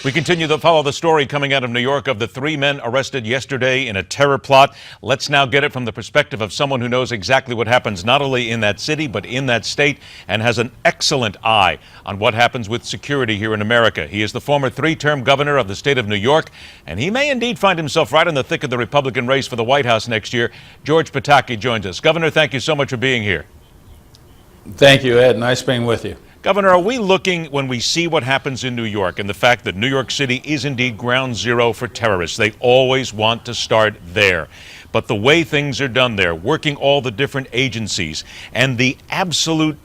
We continue to follow the story coming out of New York of the three men arrested yesterday in a terror plot. Let's now get it from the perspective of someone who knows exactly what happens not only in that city but in that state and has an excellent eye on what happens with security here in America. He is the former three-term governor of the state of New York, and he may indeed find himself right in the thick of the Republican race for the White House next year. George Pataki joins us. Governor, thank you so much for being here. Thank you, Ed. Nice being with you. Governor, are we looking, when we see what happens in New York and the fact that New York City is indeed ground zero for terrorists, they always want to start there. But the way things are done there, working all the different agencies and the absolute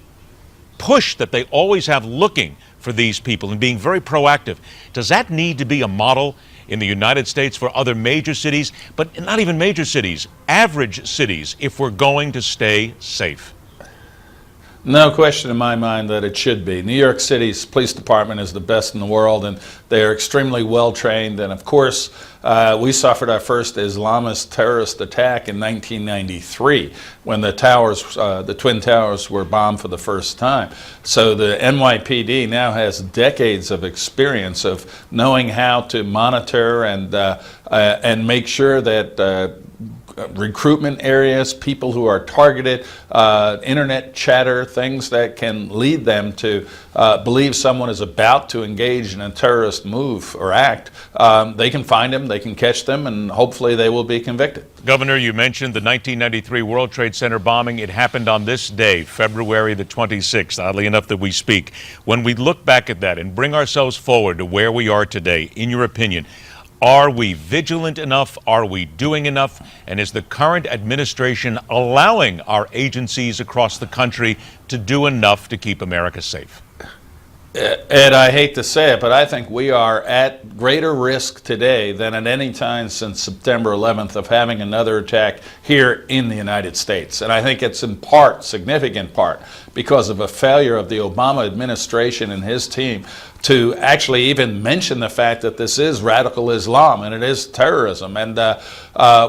push that they always have looking for these people and being very proactive, does that need to be a model in the United States for other major cities, but not even major cities, average cities, if we're going to stay safe? No question in my mind that it should be. New York City's police department is the best in the world, and they are extremely well trained. And of course, we suffered our first Islamist terrorist attack in 1993 when the Twin Towers were bombed for the first time. So the NYPD now has decades of experience of knowing how to monitor and make sure that recruitment areas, people who are targeted, internet chatter, things that can lead them to believe someone is about to engage in a terrorist move or act. They can find them, they can catch them, and hopefully they will be convicted. Governor, you mentioned the 1993 World Trade Center bombing. It happened on this day, February the 26th, oddly enough that we speak. When we look back at that and bring ourselves forward to where we are today, in your opinion, are we vigilant enough? Are we doing enough? And is the current administration allowing our agencies across the country to do enough to keep America safe? Ed, I hate to say it, but I think we are at greater risk today than at any time since September 11th of having another attack here in the United States. And I think it's in part, significant part, because of a failure of the Obama administration and his team to actually even mention the fact that this is radical Islam and it is terrorism. And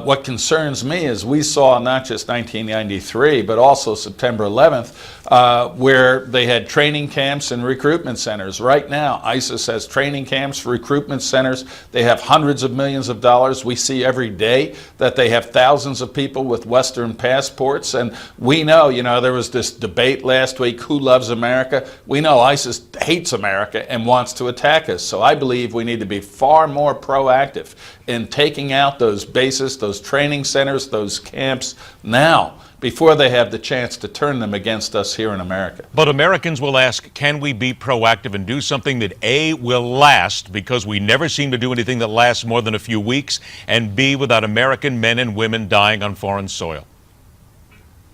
what concerns me is we saw not just 1993, but also September 11th, where they had training camps and recruitment centers. Right now, ISIS has training camps, recruitment centers. They have hundreds of millions of dollars. We see every day that they have thousands of people with Western passports. And we know, there was this debate last week, who loves America? We know ISIS hates America and wants to attack us. So I believe we need to be far more proactive in taking out those bases, those training centers, those camps now, before they have the chance to turn them against us here in America. But Americans will ask, can we be proactive and do something that A, will last, because we never seem to do anything that lasts more than a few weeks, and B, without American men and women dying on foreign soil?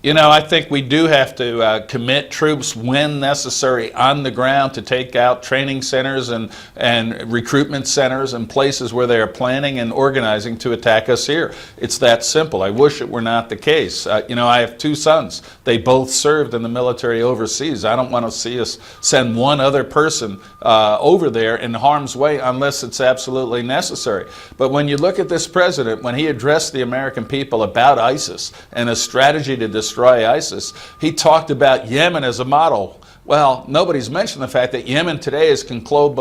I think we do have to commit troops when necessary on the ground to take out training centers and recruitment centers and places where they are planning and organizing to attack us here. It's that simple. I wish it were not the case. I have two sons. They both served in the military overseas. I don't want to see us send one other person over there in harm's way unless it's absolutely necessary. But when you look at this president, when he addressed the American people about ISIS and a strategy to destroy ISIS, he talked about Yemen as a model. Well, nobody's mentioned the fact that Yemen today is controlled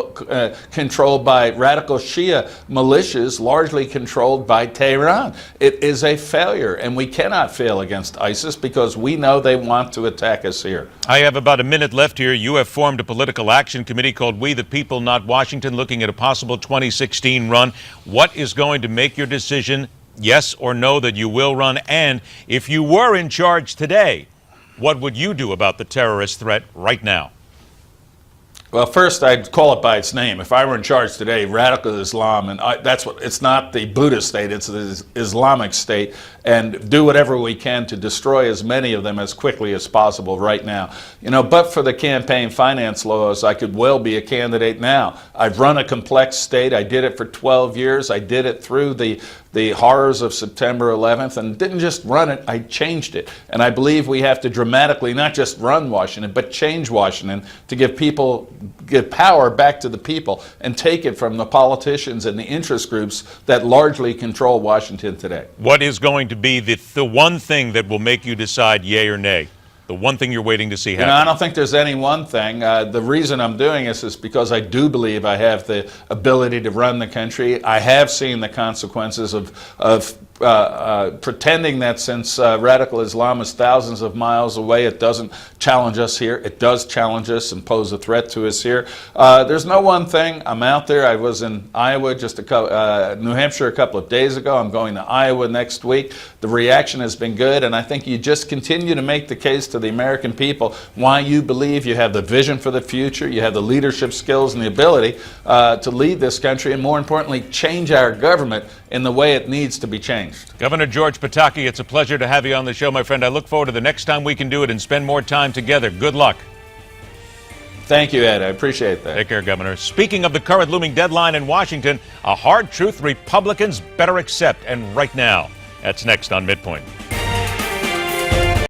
by radical Shia militias, largely controlled by Tehran. It is a failure, and we cannot fail against ISIS because we know they want to attack us here. I have about a minute left here. You have formed a political action committee called We the People, Not Washington, looking at a possible 2016 run. What is going to make your decision, yes or no, that you will run? And if you were in charge today, what would you do about the terrorist threat right now? Well, first, I'd call it by its name. If I were in charge today, radical Islam, and that's what it's not the Buddhist state, it's the Islamic state, and do whatever we can to destroy as many of them as quickly as possible right now. But for the campaign finance laws, I could well be a candidate now. I've run a complex state. I did it for 12 years. I did it through the horrors of September 11th, and didn't just run it, I changed it. And I believe we have to dramatically not just run Washington, but change Washington to give power back to the people and take it from the politicians and the interest groups that largely control Washington today. What is going to be the one thing that will make you decide yay or nay? the one thing you're waiting to see You happen? know, I don't think there's any one thing. The reason I'm doing this is because I do believe I have the ability to run the country. I have seen the consequences of pretending that since radical Islam is thousands of miles away, it doesn't challenge us here. It does challenge us and pose a threat to us here. There's no one thing. I'm out there. I was in Iowa New Hampshire a couple of days ago. I'm going to Iowa next week. The reaction has been good, and I think you just continue to make the case to the American people why you believe you have the vision for the future, you have the leadership skills and the ability to lead this country, and more importantly, change our government in the way it needs to be changed. Governor George Pataki, it's a pleasure to have you on the show, my friend. I look forward to the next time we can do it and spend more time together. Good luck. Thank you, Ed. I appreciate that. Take care, Governor. Speaking of the current looming deadline in Washington, a hard truth Republicans better accept, and right now. That's next on MidPoint.